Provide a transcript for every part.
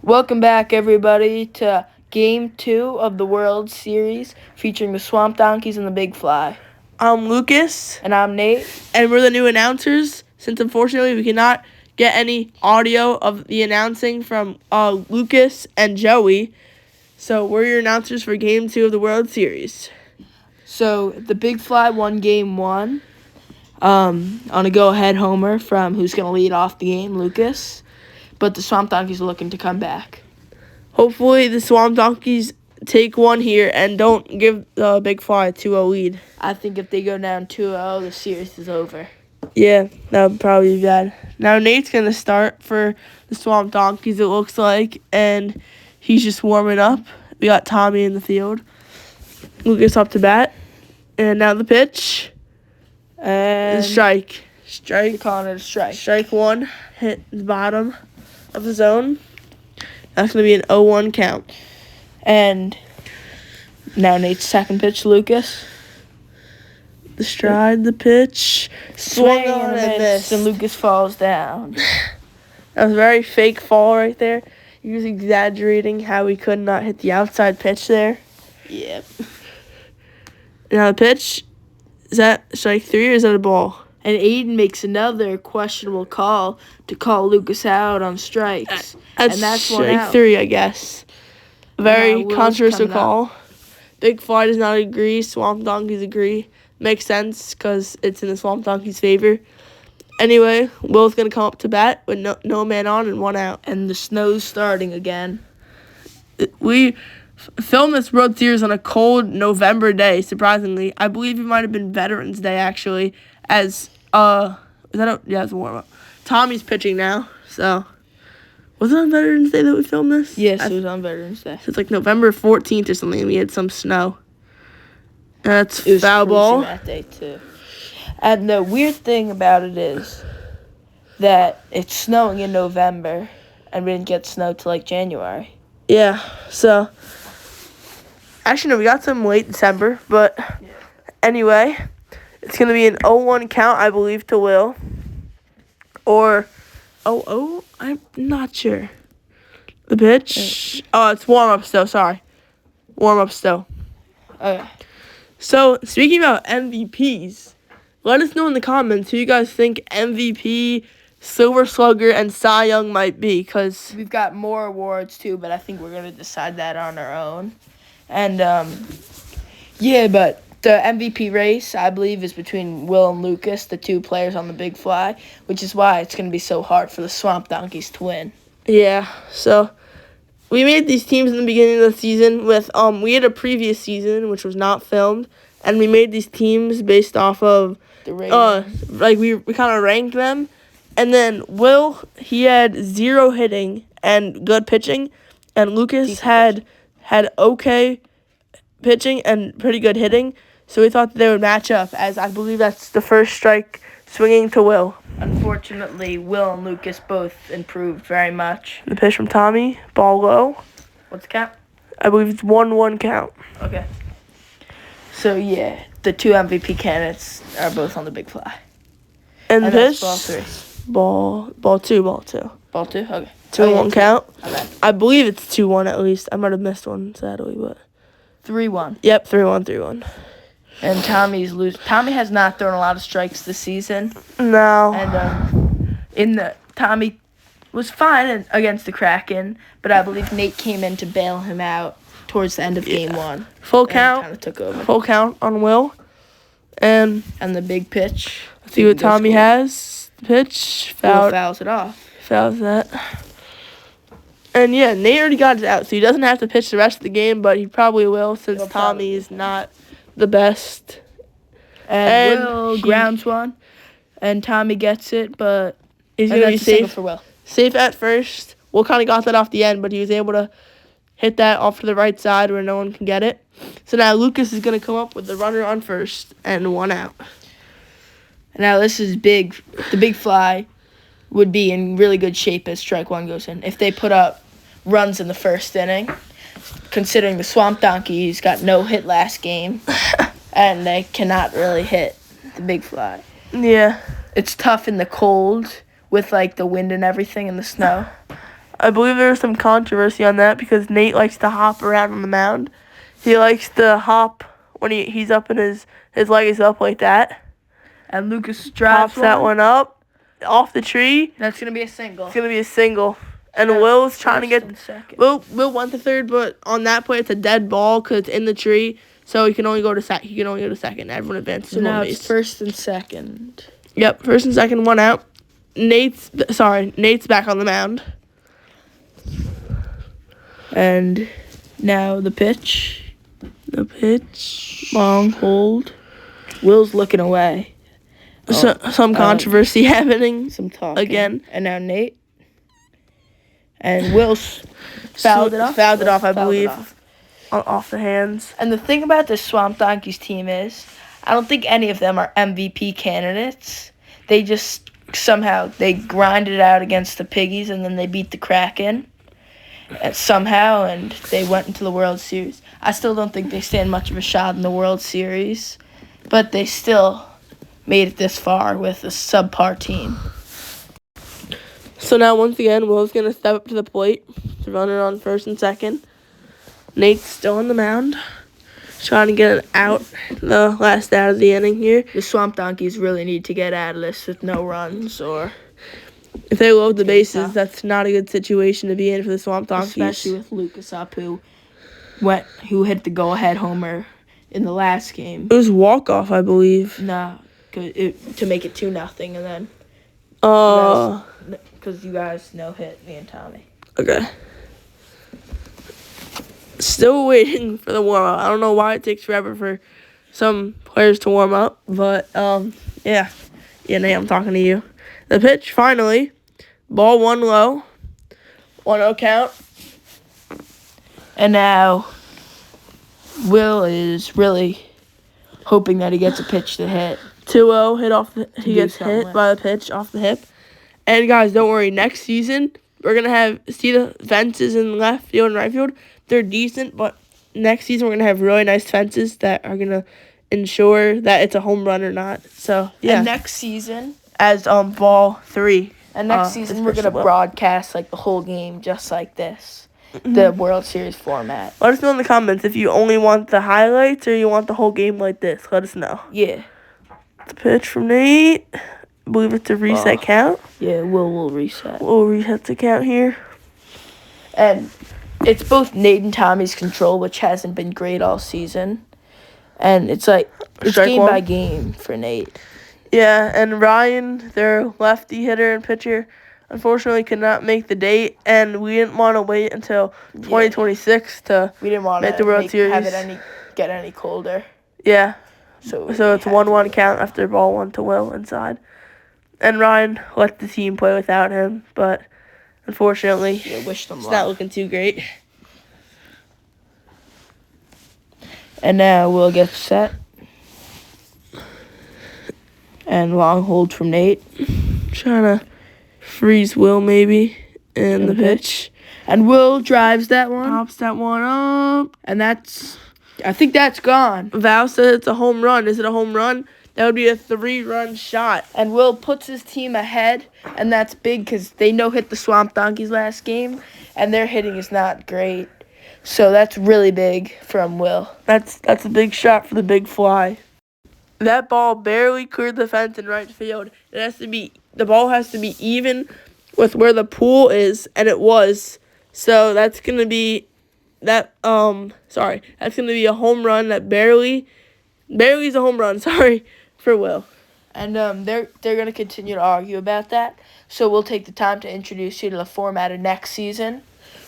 Welcome back, everybody, to Game 2 of the World Series featuring the Swamp Donkeys and the Big Fly. I'm Lucas, And I'm Nate. and we're the new announcers, since unfortunately we cannot get any audio of the announcing from Lucas and Joey. So we're your announcers for Game 2 of the World Series. So, the Big Fly won Game 1 on a go-ahead homer from who's going to lead off the game, Lucas. But the Swamp Donkeys are looking to come back. Hopefully the Swamp Donkeys take one here and don't give the Big Fly a 2-0 lead. I think if they go down 2-0, the series is over. Yeah, that would probably be bad. Now Nate's going to start for the Swamp Donkeys, it looks like, and he's just warming up. We got Tommy in the field. Lucas up to bat. And now the pitch. And Strike. they're calling it a strike. Strike one. Hit the bottom of the zone. That's going to be an 0-1 count. And now Nate's second pitch, Lucas. The stride, the pitch. Swung on and missed. And Lucas falls down. That was a very fake fall right there. He was exaggerating how he could not hit the outside pitch there. Yep. Now the pitch. Is that strike three or is that a ball? And Aiden makes another questionable call to call Lucas out on strikes. That's and that's one strike out. three, I guess. Very Will's controversial coming call. Big Fly does not agree. Swamp Donkeys agree. Makes sense because it's in the Swamp Donkeys' favor. Anyway, Will's going to come up to bat with no man on and one out. And the snow's starting again. We filmed this World Series on a cold November day, surprisingly. I believe it might have been Veterans Day, actually, as, it's a warm-up. Tommy's pitching now, so. Was it on Veterans Day that we filmed this? Yes, it was on Veterans Day. It's like November 14th or something, and we had some snow. That's It was foul ball. freezing that day, too. And the weird thing about it is that it's snowing in November, and we didn't get snow till, like, January. Yeah, so. Actually, no, we got some late December, but anyway, it's going to be an 0-1 count, I believe, to Will. Or 0-0? I'm not sure. The pitch? Oh, it's warm-up still, sorry. Warm-up still. Okay. So, speaking about MVPs, let us know in the comments who you guys think MVP, Silver Slugger, and Cy Young might be, because We've got more awards, too, but I think we're going to decide that on our own. And, but the MVP race, I believe, is between Will and Lucas, the two players on the Big Fly, which is why it's going to be so hard for the Swamp Donkeys to win. yeah, so we made these teams in the beginning of the season with, we had a previous season, which was not filmed, and we made these teams based off of, The ratings. we kind of ranked them, and then Will, he had 0 hitting and good pitching, and Lucas Decent had okay pitching and pretty good hitting, so we thought that they would match up, as I believe that's the first strike swinging to Will. Unfortunately, Will and Lucas both improved very much. The pitch from Tommy, ball low. What's the count? I believe it's 1-1 count. Okay. So, yeah, the two MVP candidates are both on the Big Fly. And the that's pitch, ball 3. ball two. Ball 2? Okay. 2-1 count. Okay. I believe it's 2-1 at least. I might have missed one, sadly, but 3-1. yep, 3-1. And Tommy's losing. Tommy has not thrown a lot of strikes this season. No. And Tommy was fine against the Kraken, but I believe Nate came in to bail him out towards the end of Game 1. Full And count. kind of took over. Full count on Will. And And the big pitch. let's see what Tommy has. Pitch. Will Foul. fouls it off. Fouls that. And yeah, Nate already got it out, so he doesn't have to pitch the rest of the game, but he probably will since He'll probably Tommy is not the best. And And Will he- grounds one. And Tommy gets it, but He's and going to be that's a single safe. for Will. Safe at first. Will kind of got that off the end, but he was able to hit that off to the right side where no one can get it. So now Lucas is going to come up with the runner on first and 1 out. Now this is big. The Big Fly would be in really good shape as strike one goes in. If they put up runs in the first inning, considering the Swamp Donkeys got no hit last game, and they cannot really hit the Big Fly. Yeah. It's tough in the cold with, like, the wind and everything and the snow. I believe there was some controversy on that because Nate likes to hop around on the mound. He likes to hop when he's up and his leg is up like that. And Lucas drives Pops that one up off the tree. That's going to be a single. It's going to be a single. And Yeah, Will's trying to get... Will Will went to third, but on that play, it's a dead ball because it's in the tree. So he can only go to second. Everyone advances so to now one it's base. first and second. Yep, first and second, one out. Nate's back on the mound. And now the pitch. Long hold. Will's looking away. Some controversy happening. Some talking. Again. And now Nate. And Will's fouled it off. I believe. Off the hands. And the thing about this Swamp Donkeys team is, I don't think any of them are MVP candidates. They just they grinded it out against the Piggies, and then they beat the Kraken somehow, and they went into the World Series. I still don't think they stand much of a shot in the World Series, but they still made it this far with a subpar team. So now, once again, Will's going to step up to the plate to run it on first and second. Nate's still on the mound, trying to get it out, the last out of the inning here. The Swamp Donkeys really need to get out of this with no runs, or if they load the bases, that's not a good situation to be in for the Swamp Donkeys. Especially with Lucas up, who hit the go-ahead homer in the last game. It was walk-off, I believe. No, to make it 2-0, and then because you guys no-hit me and Tommy. Okay. Still waiting for the warm-up. I don't know why it takes forever for some players to warm up, but, yeah. Yeah, Nate, I'm talking to you. The pitch, finally. Ball one low. 1-0 count. And now Will is really hoping that he gets a pitch to hit. 2-0, hit off he gets hit by the pitch off the hip. And, guys, don't worry. Next season, we're going to see the fences in left field and right field. They're decent, but next season we're going to have really nice fences that are going to ensure that it's a home run or not. So, yeah. And next season, as ball 3. And next season we're going to broadcast like the whole game just like this. The World Series format. Let us know in the comments if you only want the highlights or you want the whole game like this. Let us know. Yeah. The pitch from Nate. I believe it's a reset count. Yeah, we'll reset. We'll reset the count here. And it's both Nate and Tommy's control, which hasn't been great all season. And it's game by game for Nate. Yeah, and Ryan, their lefty hitter and pitcher, unfortunately could not make the date, and we didn't want to wait until 2026 to we didn't want make the World Series. Have it get any colder. Yeah. So it's 1-1 count after ball 1 to Will inside. And Ryan let the team play without him, but unfortunately, wish them it's luck. not looking too great. And now we'll get set. And long hold from Nate. Trying to freeze Will maybe in the pitch. And Will drives that one. Pops that one up. And I think that's gone. Val said it's a home run. Is it a home run? That would be a 3-run shot. And Will puts his team ahead, and that's big because they no-hit the Swamp Donkeys last game, and their hitting is not great. So that's really big from Will. That's a big shot for the big fly. That ball barely cleared the fence in right field. The ball has to be even with where the pool is, and it was. So that's gonna be that's gonna be a home run that barely is a home run, for Will. And they're gonna continue to argue about that. So we'll take the time to introduce you to the format of next season.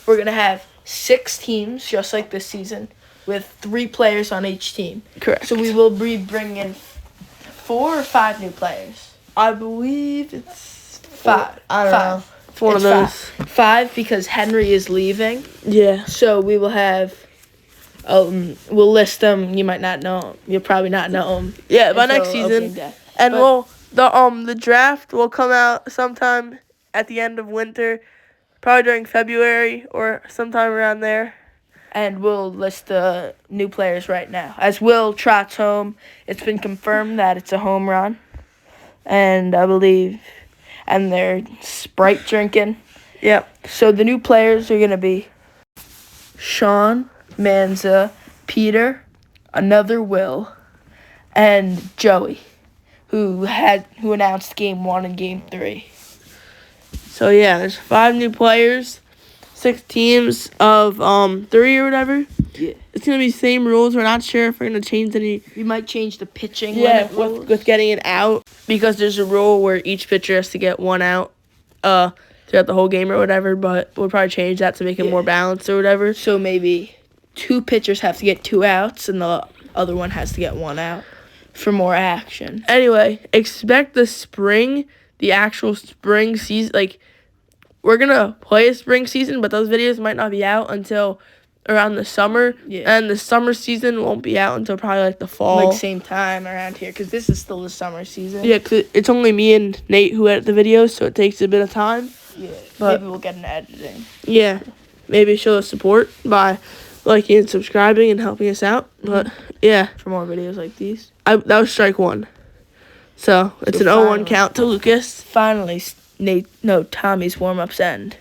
We're gonna have 6 teams, just like this season, with 3 players on each team. Correct. So we will be bringing in 4 or 5 new players. I believe it's 5. I don't know. It's one of those. 5 because Henry is leaving. Yeah. So we will have. We'll list them. You might not know them. You'll probably not know them. Yeah, by next season. And the draft will come out sometime at the end of winter, probably during February or sometime around there. And we'll list the new players right now. As Will trots home, it's been confirmed that it's a home run. And I believe, and they're Sprite drinking. Yep. So the new players are going to be Sean, Manza, Peter, another Will, and Joey, who announced Game 1 and Game 3. So yeah, there's 5 new players, 6 teams of 3 or whatever. Yeah. It's gonna be same rules. We're not sure if we're gonna change any. We might change the pitching Yeah, limit rules. with getting it out, because there's a rule where each pitcher has to get 1 out throughout the whole game or whatever. But we'll probably change that to make it more balanced or whatever. So maybe 2 pitchers have to get 2 outs, and the other one has to get 1 out for more action. Anyway, expect the actual spring season. Like, we're gonna play a spring season, but those videos might not be out until around the summer. Yeah. And the summer season won't be out until probably like the fall. Like same time around here, because this is still the summer season. Yeah, because it's only me and Nate who edit the videos, so it takes a bit of time. Yeah. But maybe we'll get an editing. yeah, maybe show us support by liking and subscribing and helping us out. But yeah, For more videos like these. that was strike 1. So it's an 0-1 finally. count to Lucas. Finally, Tommy's warm-ups end.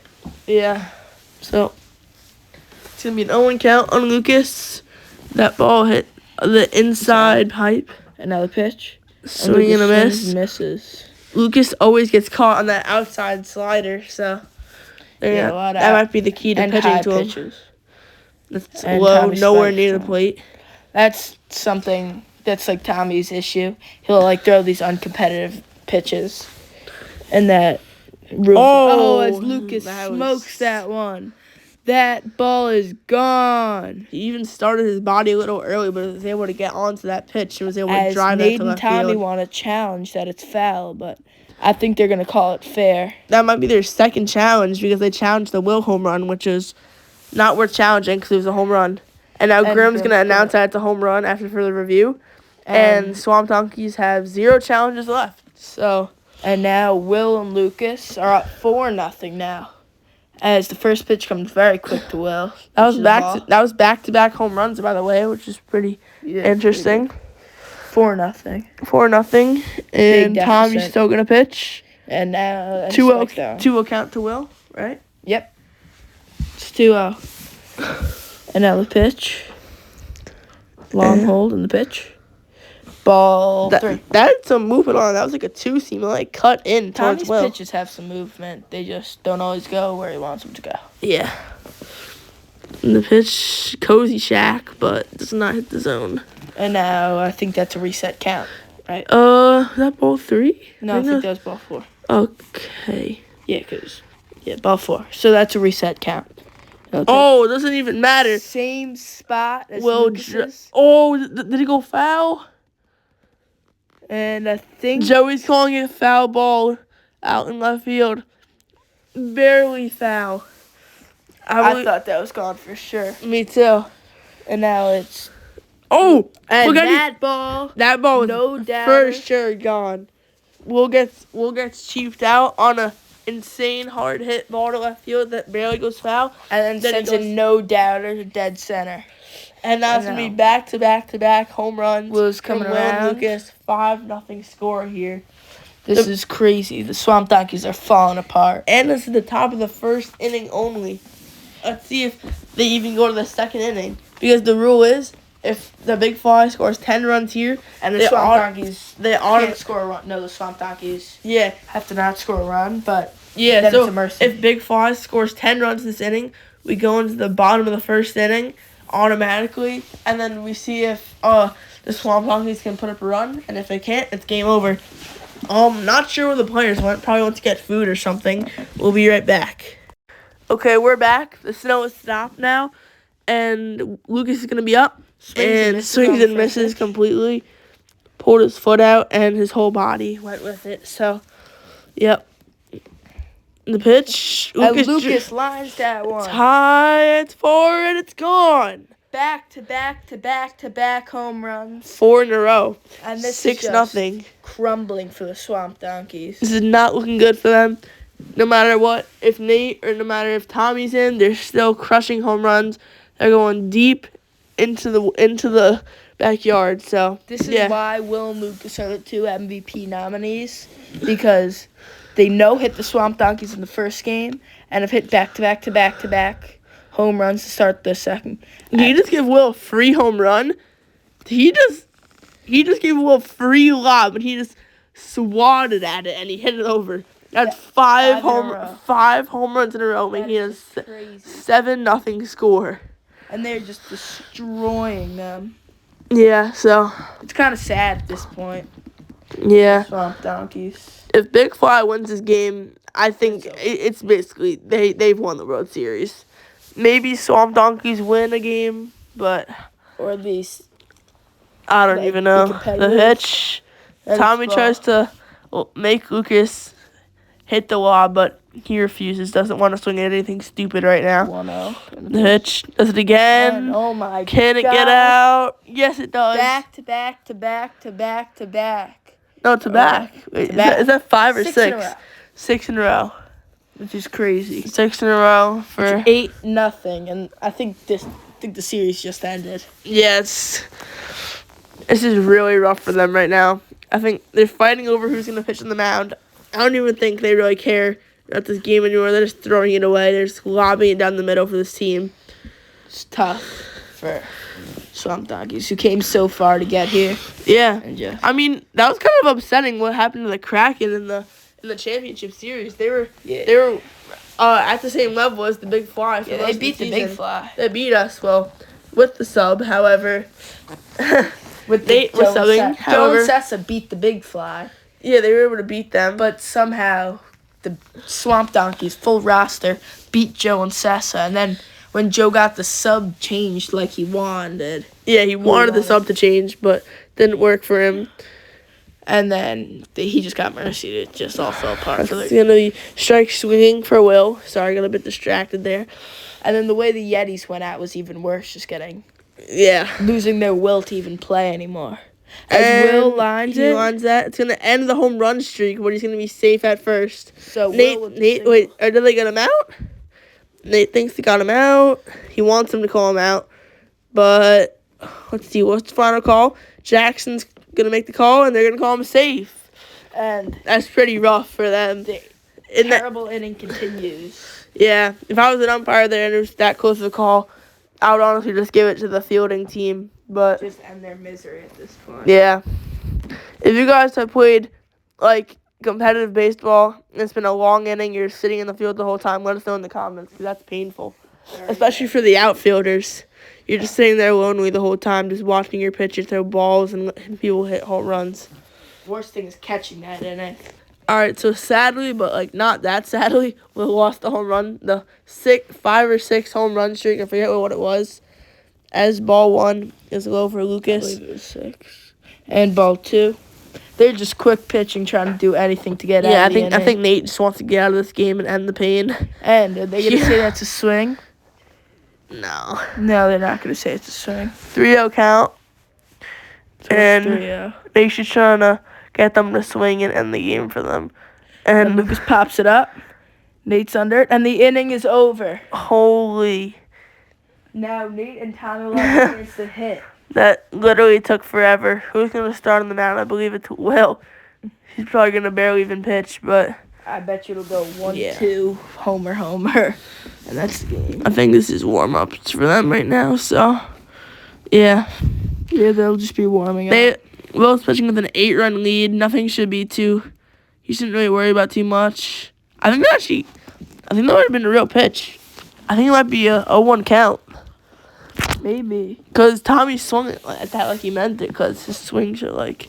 Yeah. So it's going to be an 0-1 count on Lucas. That ball hit the inside pipe. Another pitch. Swing and a Lucas miss. swings, misses. Lucas always gets caught on that outside slider. So Yeah, a lot of that might be the key to and pitching high to him. pitches. That's And low, Tommy nowhere strikes near the him. plate. That's something that's like Tommy's issue. He'll like throw these uncompetitive pitches, and that. As Lucas that was- smokes that one, that ball is gone. He even started his body a little early, but was able to get onto that pitch and was able to As drive Nate that to and left Tommy field. want to challenge that it's foul, but I think they're gonna call it fair. That might be their second challenge, because they challenged the Will home run, which is not worth challenging because it was a home run. And now And Grimm's going to Grimm's announce that it's a home run after further review. And Swamp Donkeys have 0 challenges left. So And now Will and Lucas are up 4-0 now, as the first pitch comes very quick to Will. that was which is a ball. back-to-back home runs, by the way, which is pretty interesting. 4-0. 4-0, and Big Tommy's deficit. still gonna pitch. And now 2-0 count to Will, right? Yep. It's 2-0. Another pitch. Long hold in the pitch. Ball 3. That's some movement on. That was like a 2-seam, like cut in towards Tommy's Will. pitches have some movement. They just don't always go where he wants them to go. Yeah. And the pitch, cozy shack, but does not hit the zone. And now I think that's a reset count, right? Is that ball 3? No, I think that was ball 4. Okay. Yeah, ball 4. So that's a reset count. Okay. Oh, it doesn't even matter. Same spot as Will Lucas's. did he go foul? And I think Joey's calling it foul ball out in left field. Barely foul. I thought that was gone for sure. Me too. And now it's Oh, and look at that ball. that ball was No doubt. for sure gone. Will gets chiefed out on a insane hard hit ball to left field that barely goes foul. And then Then it sends goes- a no doubter to dead center. And that's I gonna be know. back-to-back home runs. Will's from coming Will and around. Lucas, 5-0 score here. This is crazy. The Swamp Donkeys are falling apart. And this is the top of the first inning only. Let's see if they even go to the second inning. Because the rule is, if the Big Fly scores 10 runs here, And the they Swamp ought- Donkeys they can't ought score a run. No, the Swamp Donkeys yeah, have to not score a run, but yeah. Then So it's a mercy. if Big Fly scores 10 runs this inning, we go into the bottom of the first inning automatically, and then we see if the Swamp Donkeys can put up a run, and if they can't, it's game over. Not sure where the players went. Probably went to get food or something. We'll be right back. Okay, we're back. The snow has stopped now, and Lucas is gonna be up. Swings and misses completely. Pulled his foot out, and his whole body went with it. So, yep. The pitch. And Lucas lines that It's one. high. It's 4, and it's gone. Back to back to back to back home runs. 4 in a row. And this 6-0. is just crumbling for the Swamp Donkeys. This is not looking good for them. No matter what, if Nate or no matter if Tommy's in, they're still crushing home runs. They're going deep into the backyard. So This is why Will and Lucas are the 2 MVP nominees, because they no hit the Swamp Donkeys in the first game, and have hit back-to-back home runs to start the second. Did he just give Will a free home run? He just gave Will a free lob, and he just swatted at it, and he hit it over. That's five home runs in a row, making it a 7-0 score. And they're just destroying them. Yeah, so It's kind of sad at this point. yeah. Swamp Donkeys. If Big Fly wins this game, I think it's basically they've won the World Series. Maybe Swamp Donkeys win a game, but Or at least I don't Like, even be know. competitive. The pitch. Tommy tries to make Lucas hit the lob, but he refuses. Doesn't want to swing at anything stupid right now. 1-0. The pitch does it again. And, oh my Can it get gosh. out? Yes, it does. Back. No, to back. Wait, is that 5 or 6? 6 in a row. 6 in a row. Which is crazy. 6 in a row for 8-0, and I think the series just ended. Yes. This is really rough for them right now. I think they're fighting over who's gonna pitch on the mound. I don't even think they really care about this game anymore. They're just throwing it away. They're just lobbing it down the middle for this team. It's tough for Swamp Donkeys who came so far to get here. Yeah. And just I mean, that was kind of upsetting what happened to the Kraken in the championship series. They were at the same level as the Big Fly. For they beat the Big Fly. They beat us, well, with the sub, however. With subbing, Joe however. and Sessa beat the Big Fly, Yeah, they were able to beat them. but somehow the Swamp Donkeys full roster beat Joe and Sessa, and then when Joe got the sub changed like he wanted, Yeah, he wanted the sub to change, but didn't work for him. and then he just got mercied. It just all fell apart. It's going to be strike swinging for Will. Sorry, I got a bit distracted there. And then the way the Yetis went out was even worse, just losing their will to even play anymore. As And Will lines he it. lines that. It's going to end the home run streak, but he's going to be safe at first. So Nate, Will with the Nate, single. wait, or did they get him out? Nate thinks they got him out. He wants him to call him out. But, let's see, what's the final call? Jackson's going to make the call, and they're going to call him safe. And That's pretty rough for them. the In that, terrible inning continues. yeah, if I was an umpire there and it was that close of a call, I would honestly just give it to the fielding team. But, Just end their misery at this point. yeah. If you guys have played, like, competitive baseball, and it's been a long inning, you're sitting in the field the whole time, let us know in the comments, because that's painful. Especially for the outfielders. You're just sitting there lonely the whole time, just watching your pitcher throw balls and people hit home runs. Worst thing is catching that inning. All right, so sadly, but like not that sadly, we lost the home run, the 5 or 6 home run streak. I forget what it was. As ball 1 is low for I Lucas. believe it was 6. And ball 2. They're just quick pitching, trying to do anything to get out Yeah, of the inning. I think Nate just wants to get out of this game and end the pain. And are they going to say that's a swing? No. No, they're not going to say it's a swing. 3-0 count. So And it's 3-0. Nate's just trying to get them to swing and end the game for them. And And Lucas pops it up. Nate's under it, and the inning is over. holy, Now Nate and Tommy will have a chance to hit. that literally took forever. Who's going to start on the mound? I believe it's Will. He's probably going to barely even pitch, but I bet you it'll go 1-2, Yeah. homer, and that's the game. I think this is warm-ups for them right now, so yeah. Yeah, they'll just be warming up. Will's pitching with an 8-run lead. Nothing should be he shouldn't really worry about too much. I think that would have been a real pitch. I think it might be a 0-1 count. Maybe. Because Tommy swung it at that like he meant it, because his swings are like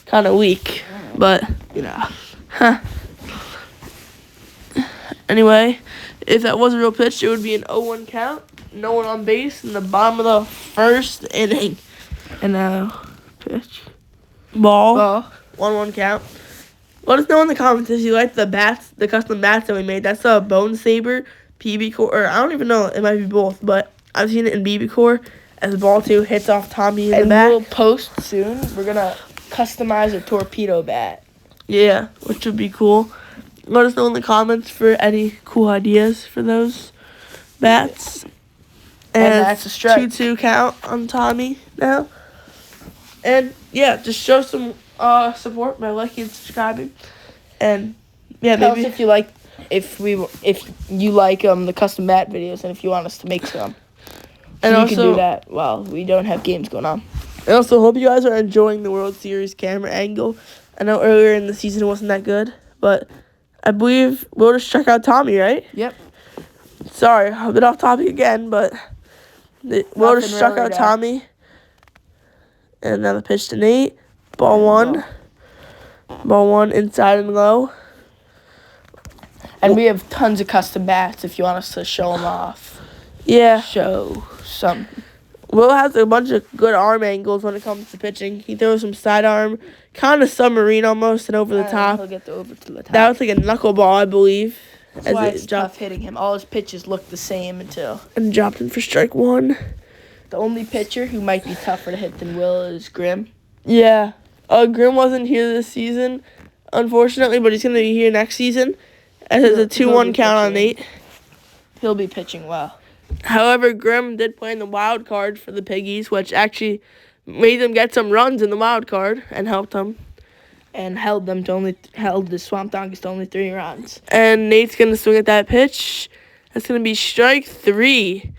kind of weak. But, anyway, if that was a real pitch, it would be an 0-1 count. No one on base in the bottom of the first inning. And now, pitch. Ball. 1-1 count. Let us know in the comments if you like the custom bats that we made. That's a Bone Saber, PB Core, or I don't even know, it might be both, but I've seen it in BB Core as ball 2 hits off Tommy in the back. We'll post soon. We're going to customize a torpedo bat. Yeah, which would be cool. Let us know in the comments for any cool ideas for those bats. And that's a strike. 2-2 count on Tommy now. And yeah, just show some support by liking and subscribing. And yeah, Tell maybe us if you like if you like the custom bat videos and if you want us to make some. And you also, can do that while we don't have games going on. I also hope you guys are enjoying the World Series camera angle. I know earlier in the season it wasn't that good, but I believe we'll just check out Tommy, right? Yep. Sorry, a bit off topic again, but we'll just check out Tommy. And now the pitch to Nate. Ball one. Ball one inside and low. And we have tons of custom bats if you want us to show them off. Yeah. Show some. Will has a bunch of good arm angles when it comes to pitching. He throws some sidearm, kind of submarine almost, and over the top. He'll get over to the top. That was like a knuckleball, I believe. That's why it's tough hitting him. All his pitches look the same until... And dropped him for strike one. The only pitcher who might be tougher to hit than Will is Grimm. Yeah. Grimm wasn't here this season, unfortunately, but he's going to be here next season. As it's a 2-1 count on Nate. He'll be pitching well. However, Grimm did play in the wild card for the Piggies, which actually made them get some runs in the wild card and helped them. And held the Swamp Donkeys to only 3 runs. And Nate's going to swing at that pitch. That's going to be strike 3.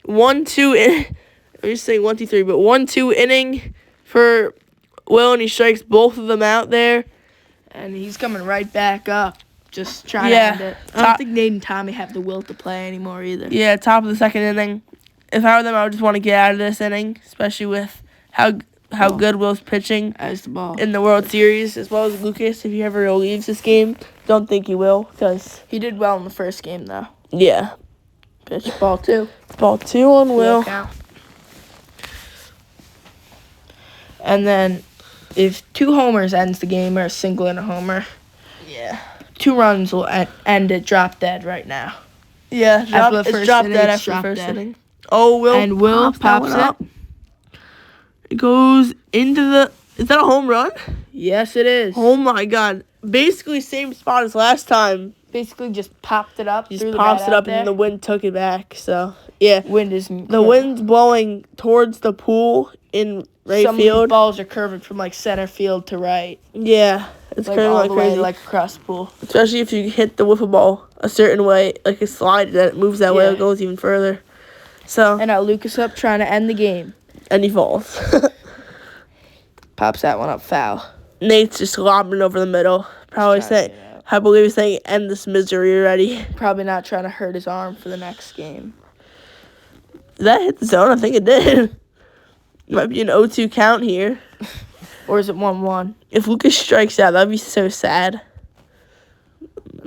1-2. I'm just saying 1, 2, 3, but 1-2 inning for Will, and he strikes both of them out there. And he's coming right back up. Just trying to end it. I don't think Nate and Tommy have the will to play anymore either. Yeah, top of the second inning. If I were them, I would just want to get out of this inning, especially with how good Will's pitching as the ball in the World Series, as well as Lucas. If he ever leaves this game, don't think he will, because he did well in the first game though. Yeah. Pitch ball 2. Ball 2 on Will. And then, if 2 homers ends the game or a single and a homer, 2 runs will end it drop dead right now. Yeah, it's drop dead after the first inning. Oh, Will pops it. It goes into the... Is that a home run? Yes, it is. Oh, my God. Basically same spot as last time. Basically just popped it up. Just pops it up and the wind took it back. So, yeah. The wind's blowing towards the pool in right field. Some of these balls are curving from, center field to right. Yeah. It's curving all the crazy. way, across the pool. Especially if you hit the wiffle ball a certain way, like a slide, that it moves that way, it goes even further. So. And now Lucas up trying to end the game. And he falls. Pops that one up foul. Nate's just lobbing over the middle. Probably saying, I believe he's saying, end this misery already. Probably not trying to hurt his arm for the next game. Did that hit the zone? I think it did. It might be an 0-2 count here. Or is it 1-1? If Lucas strikes out, that'd be so sad.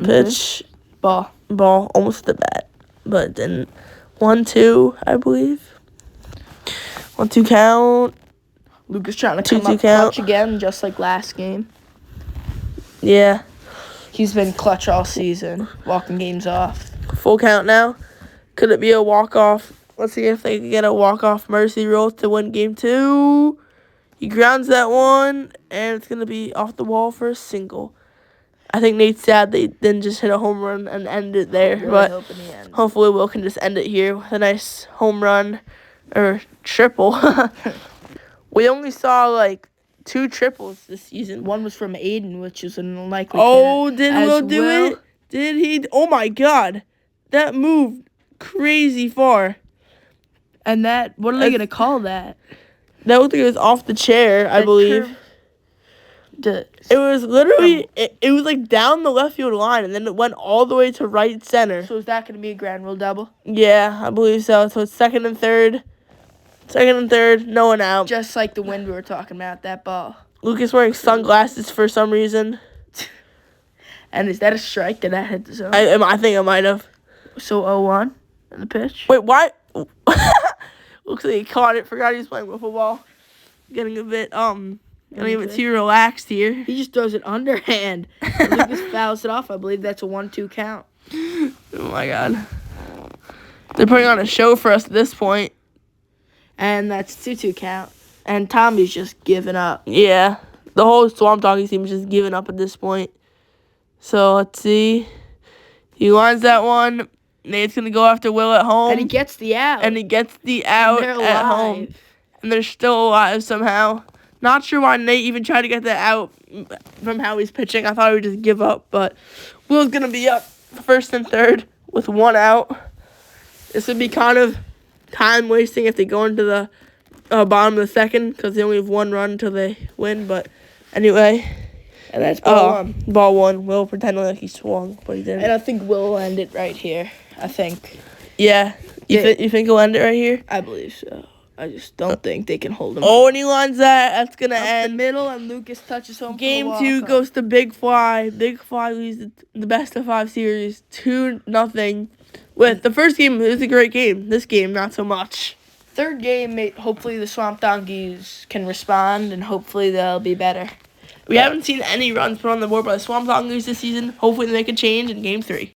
Pitch. Ball. Almost the bat. But it didn't. 1-2, I believe. 1-2 count. Lucas trying to come up clutch again, just like last game. Yeah. He's been clutch all season, walking games off. Full count now. Could it be a walk-off? Let's see if they can get a walk-off mercy rule to win game 2. He grounds that one, and it's going to be off the wall for a single. I think Nate's sad they didn't just hit a home run and end it there. Really but hopefully Will can just end it here with a nice home run or triple. We only saw, 2 triples this season. One was from Aiden, which is an unlikely. Oh, did Will do it? Did he? Oh, my God. That moved crazy far. And what are they going to call that? That looked like it was off the chair, I believe. It was literally, it was down the left field line, and then it went all the way to right center. So is that going to be a grand rule double? Yeah, I believe so. So it's second and third, no one out. Just like the wind we were talking about, that ball. Lucas wearing sunglasses for some reason. And is that a strike? Did that hit the zone? I think I might have. So 0-1 in the pitch? Wait, why? Looks like he caught it. Forgot he was playing wiffle ball. Getting a bit too relaxed here. He just throws it underhand. And Lucas fouls it off. I believe that's a 1-2 count. Oh my God. They're putting on a show for us at this point. And that's 2-2 count. And Tommy's just giving up. Yeah. The whole Swamp Donkey team is just giving up at this point. So let's see. He lines that one. Nate's going to go after Will at home. And he gets the out. At home. And they're still alive somehow. Not sure why Nate even tried to get that out from how he's pitching. I thought he would just give up. But Will's going to be up first and third with 1 out. This would be kind of time wasting if they go into the bottom of the second because they only have 1 run until they win. But anyway, And that's ball one. Ball 1. Will pretending like he swung, but he didn't. And I think we'll end it right here. I think. Yeah. You think he'll end it right here? I believe so. I just don't think they can hold him. Oh, and he lines that. That's going to Up end. the middle, and Lucas touches home. Game 2 goes to Big Fly. Big Fly leads the best of 5 series 2-0. With the first game, it was a great game. This game, not so much. Third game, hopefully the Swamp Donkeys can respond, and hopefully they'll be better. We haven't seen any runs put on the board by the Swamp Donkeys this season. Hopefully they make a change in Game 3.